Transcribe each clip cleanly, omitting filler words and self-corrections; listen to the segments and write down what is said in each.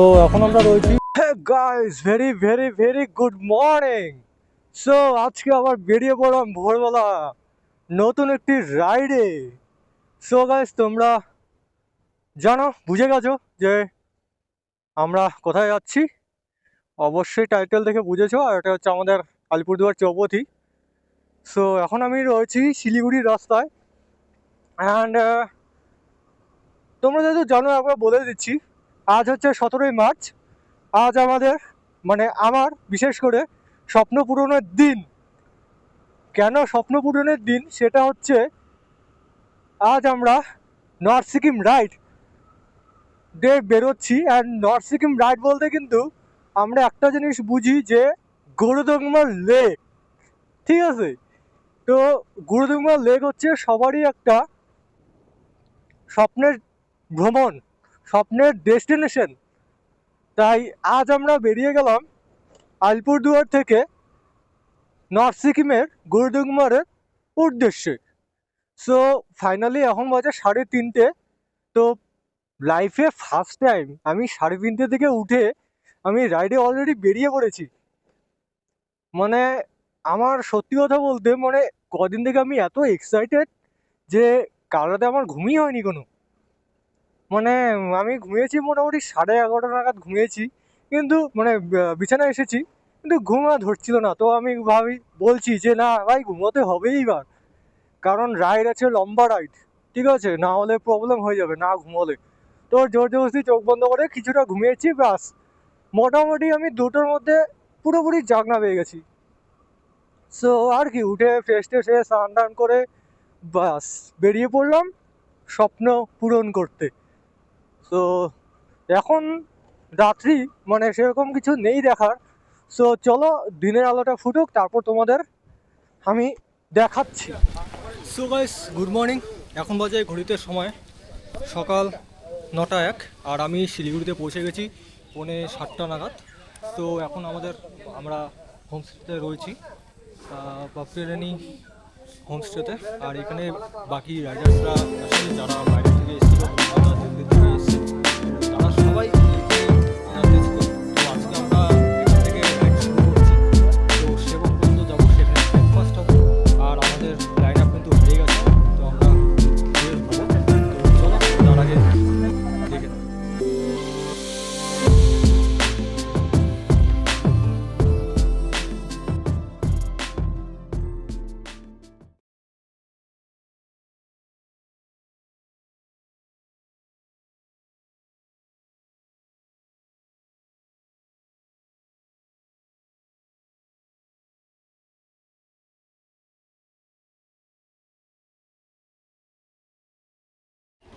তো এখন আমরা রয়েছি guys, very very very good morning. So আজকে আবার বেরিয়ে পড়লাম ভোরবেলা নতুন একটি রাইডে। সো গাইস, তোমরা জানো, বুঝে গেছো যে আমরা কোথায় যাচ্ছি। অবশ্যই টাইটেল দেখে বুঝেছো, আর এটা হচ্ছে আমাদের আলিপুরদুয়ার চৌপথি। সো এখন আমি রয়েছি শিলিগুড়ির রাস্তায়। অ্যান্ড তোমরা যেহেতু জানো, একবার বলে দিচ্ছি, আজ হচ্ছে 17ই মার্চ। আজ আমাদের, মানে আমার বিশেষ করে স্বপ্ন পূরণের দিন। কেন স্বপ্ন পূরণের দিন সেটা হচ্ছে, আজ আমরা নর্থ সিকিম রাইড ডে বেরোচ্ছি। অ্যান্ড নর্থ সিকিম রাইড বলতে কিন্তু আমরা একটা জিনিস বুঝি যে গুরুদুংমা লেক, ঠিক আছে? তো গুরুদুংমা লেক হচ্ছে সবারই একটা স্বপ্নের ভ্রমণ, স্বপ্নের ডেস্টিনেশন। তাই আজ আমরা বেরিয়ে গেলাম আলিপুরদুয়ার থেকে নর্থ সিকিমের গুরুদুংমারের উদ্দেশ্যে। সো ফাইনালি এখন বাজে 3:30। তো লাইফে ফার্স্ট টাইম আমি 3:30 থেকে উঠে আমি রাইডে অলরেডি বেরিয়ে পড়েছি। মানে আমার সত্যি কথা বলতে, মানে কদিন থেকে আমি এত এক্সাইটেড যে কাল রাতে আমার ঘুমই হয়নি কোনো। মানে আমি ঘুমিয়েছি মোটামুটি 11:30 নাগাদ ঘুমিয়েছি, কিন্তু মানে বিছানায় এসেছি, কিন্তু ঘুম আর ধরছিল না। তো আমি বলছি যে না ভাই, ঘুমোতে হবেই এবার, কারণ রাইড আছে, লম্বা রাইড, ঠিক আছে? না হলে প্রবলেম হয়ে যাবে না ঘুমোলে। তো জোর জবরদস্তি চোখ বন্ধ করে কিছুটা ঘুমিয়েছি, ব্যাস। মোটামুটি আমি 2টোর মধ্যে পুরোপুরি জাগনা পেয়ে গেছি। সো আর কি, উঠে ফ্রেশ ট্রেশ হয়ে স্নান টান করে বাস বেরিয়ে পড়লাম স্বপ্ন পূরণ করতে। সো এখন রাত্রি, মানে সেরকম কিছু নেই দেখার। সো চলো দিনের আলোটা ফুটুক, তারপর তোমাদের আমি দেখাচ্ছি। So guys, good morning. এখন বাজে ঘড়িতে সময় সকাল 9টা 1, আর আমি শিলিগুড়িতে পৌঁছে গেছি 6:45 নাগাদ। তো এখন আমরা হোমস্টেতে রয়েছি, পাপড়ি হোমস্টেতে। আর এখানে বাকি রাইডার্সরা আছে, যারা বাইরে থেকে এসেছিল, কলকাতা দিল্লি থেকে এসেছে, তারা সবাই এখানে ছিল। তো আজকে আমরা এখান থেকে রাইড শুরু করছি। তো সেবক পর্যন্ত যাবো, সেখানে ব্রেকফাস্ট হবে। আর আমাদের লাইন আপ কিন্তু হয়ে গেছে, তো আমরা বের হবো। তো চলো তার আগে দেখে নাও।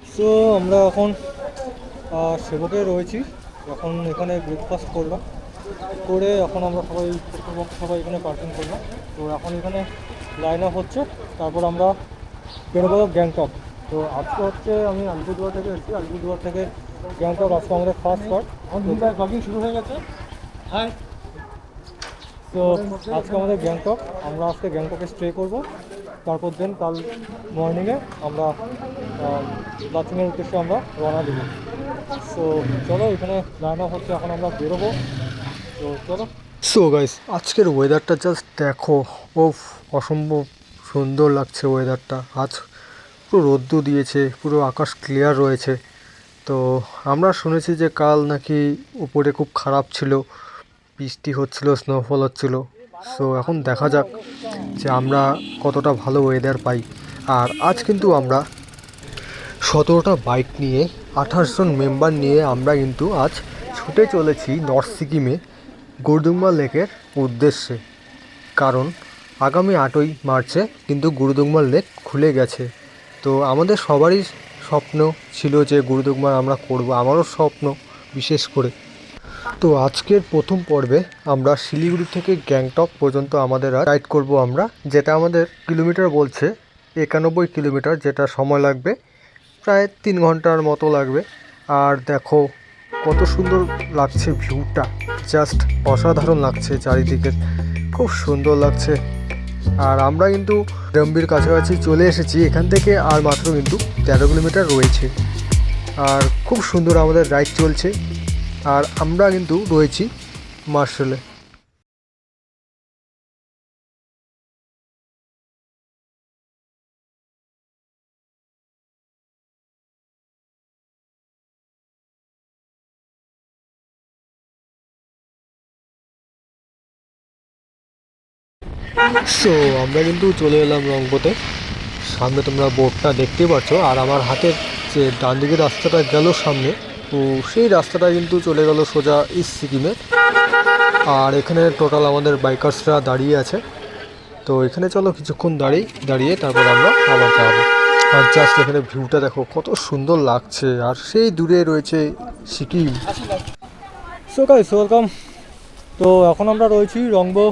সো আমরা এখন সেবকে রয়েছি। এখন এখানে ব্রেকফাস্ট করলাম, করে এখন আমরা সবাই এখানে পার্কিং করলাম। তো এখন এখানে লাইন আপ হচ্ছে, তারপর আমরা বেরোবো গ্যাংটক। তো আজকে হচ্ছে, আমি আলিপুরদুয়ার থেকে এসেছি, আলিপুরদুয়ার থেকে গ্যাংটক আজকে আমাদের ফার্স্ট পার্ট। ব্লগিং শুরু হয়ে গেছে। হ্যাঁ, তো আজকে আমাদের গ্যাংটক, আমরা আজকে গ্যাংটকে স্টে করব। তারপর দেন কাল মর্নিংয়ে আমরা দার্জিলিংয়ের উদ্দেশ্যে আমরা রওনা দেব। সো চলো, এখানে লাইন আপ হচ্ছে, এখন আমরা বেরোবো। তো চলো। সো গাইস, আজকের ওয়েদারটা জাস্ট দেখো, ও অসম্ভব সুন্দর লাগছে ওয়েদারটা। আজ পুরো রোদ্দু দিয়েছে, পুরো আকাশ ক্লিয়ার রয়েছে। তো আমরা শুনেছি যে কাল নাকি উপরে খুব খারাপ ছিল, বৃষ্টি হচ্ছিল, স্নোফল হচ্ছিল। সো এখন দেখা যাক যে আমরা কতটা ভালো ওয়েদার পাই। আর আজ কিন্তু আমরা 17টা বাইক নিয়ে, 28 জন মেম্বার নিয়ে আমরা কিন্তু আজ ছুটে চলেছি নর্থ সিকিমে গুরুদুংমা লেকের উদ্দেশ্যে। কারণ আগামী 8ই মার্চে কিন্তু গুরুদুংমা লেক খুলে গেছে। তো আমাদের সবারই স্বপ্ন ছিল যে গুরুদুংমা আমরা করব, আমারও স্বপ্ন বিশেষ করে। তো আজকের প্রথম পর্বে আমরা শিলিগুড়ি থেকে গ্যাংটক পর্যন্ত আমাদের রাইড করব আমরা, যেটা আমাদের কিলোমিটার বলছে 91 কিলোমিটার, যেটা সময় লাগবে প্রায় 3 ঘন্টার মতো লাগবে। আর দেখো কত সুন্দর লাগছে ভিউটা, জাস্ট অসাধারণ লাগছে, চারিদিকে খুব সুন্দর লাগছে। আর আমরা কিন্তু ডম্বির কাছাকাছি চলে এসেছি, এখান থেকে আর মাত্র কিন্তু 13 কিলোমিটার রয়েছে। আর খুব সুন্দর আমাদের রাইড চলছে। আর আমরা কিন্তু রয়েছি মার্শালে। সো আমরা কিন্তু চলে এলাম রংপোতে। সামনে তোমরা বোর্ডটা দেখতেই পাচ্ছ, আর আমার হাতের যে ডান দিকের রাস্তাটা গেল সামনে, তো সেই রাস্তাটা কিন্তু চলে গেল সোজা ইস্ট সিকিমে। আর এখানে টোটাল আমাদের বাইকার্সরা দাঁড়িয়ে আছে। তো এখানে চলো কিছুক্ষণ দাঁড়িয়ে তারপর আমরা আবার যাবো। আর জাস্ট এখানে ভিউটা দেখো কত সুন্দর লাগছে, আর সেই দূরে রয়েছে সিকিম। So guys welcome. তো এখন আমরা রয়েছি রংবো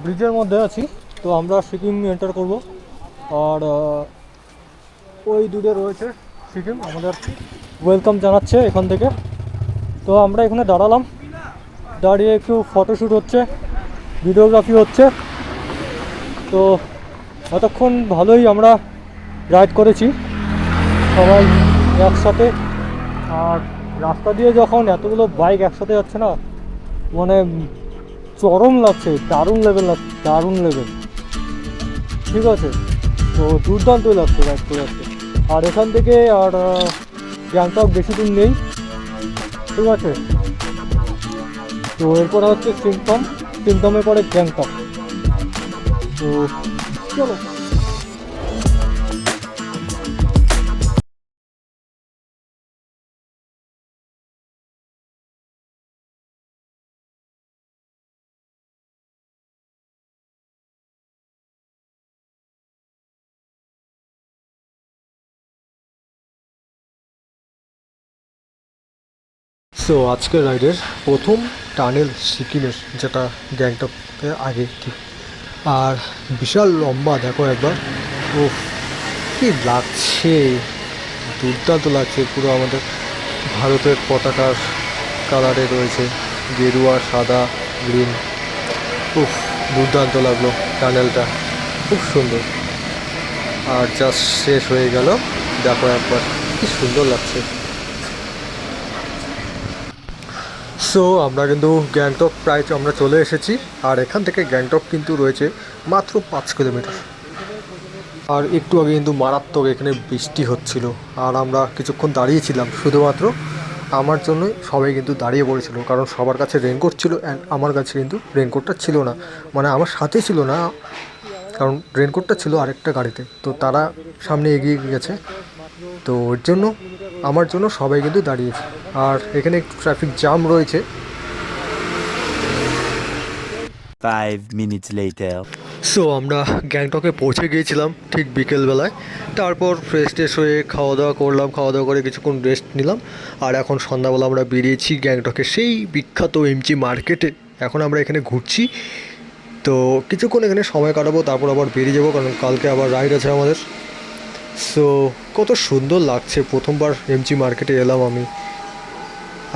ব্রিজের মধ্যে আছি। তো আমরা সিকিম এন্টার করব, আর ওই দূরে রয়েছে সিকিম আমাদের ওয়েলকাম জানাচ্ছে এখান থেকে। তো আমরা এখানে দাঁড়িয়ে একটু ফটোশ্যুট হচ্ছে, ভিডিওগ্রাফি হচ্ছে। তো এতক্ষণ ভালোই আমরা রাইড করেছি সবাই একসাথে। আর রাস্তা দিয়ে যখন এতগুলো বাইক একসাথে যাচ্ছে না, মানে চরম লাগছে, দারুণ লেভেল। ঠিক আছে, তো দুর্দান্তই লাগছে রাইড করতে। আর এখান থেকে আর গ্যাংটক বেশি দূর নেই, ঠিক আছে। তো এরপরে হচ্ছে সিমটমের পরে গ্যাংটক। তো চলো। সো আজকের রাইডের প্রথম টানেল সিকিমের, যেটা গ্যাংটকে আগে ঠিক। আর বিশাল লম্বা, দেখো একবার। ও কি লাগছে, দুর্দান্ত লাগছে। পুরো আমাদের ভারতের পতাকার কালারে রয়েছে, গেরুয়া, সাদা, গ্রিন। খুব দুর্দান্ত লাগলো টানেলটা, খুব সুন্দর। আর জাস্ট শেষ হয়ে গেল, দেখো একবার কি সুন্দর লাগছে। সো আমরা কিন্তু গ্যাংটক প্রায় আমরা চলে এসেছি। আর এখান থেকে গ্যাংটক কিন্তু রয়েছে মাত্র 5 কিলোমিটার। আর একটু আগে কিন্তু মারাত্মক এখানে বৃষ্টি হচ্ছিল, আর আমরা কিছুক্ষণ দাঁড়িয়েছিলাম শুধুমাত্র আমার জন্যই। সবাই কিন্তু দাঁড়িয়ে পড়েছিল, কারণ সবার কাছে রেনকোট ছিল, অ্যান্ড আমার কাছে কিন্তু রেনকোটটা ছিল না। মানে আমার সাথে ছিল না, কারণ রেনকোটটা ছিল আরেকটা গাড়িতে। তো তারা সামনে এগিয়ে গেছে, তো ওর জন্য আমার জন্য সবাই কিন্তু দাঁড়িয়েছে। আর এখানে একটু ট্রাফিক জ্যাম রয়েছে। 5 minutes later. সো আমরা গ্যাংটকে পৌঁছে গিয়েছিলাম ঠিক বিকেলবেলায়। তারপর ফ্রেশ হয়ে খাওয়া দাওয়া করে কিছুক্ষণ রেস্ট নিলাম। আর এখন সন্ধ্যাবেলা আমরা বেরিয়েছি গ্যাংটকের সেই বিখ্যাত এমজি মার্কেটে। এখন আমরা এখানে ঘুরছি, তো কিছুক্ষণ এখানে সময় কাটাবো, তারপর আবার বেরিয়ে যাবো, কারণ কালকে আবার রাইড আছে আমাদের। সো কত সুন্দর লাগছে, প্রথমবার এমজি মার্কেটে এলাম আমি।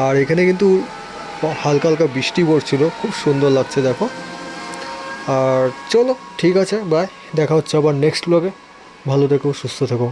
আর এখানে কিন্তু হালকা হালকা বৃষ্টি পড়ছিল, খুব সুন্দর লাগছে দেখো। আর চলো ঠিক আছে, বাই, দেখা হচ্ছে আবার নেক্সট ব্লগে। ভালো থেকো, সুস্থ থেকো।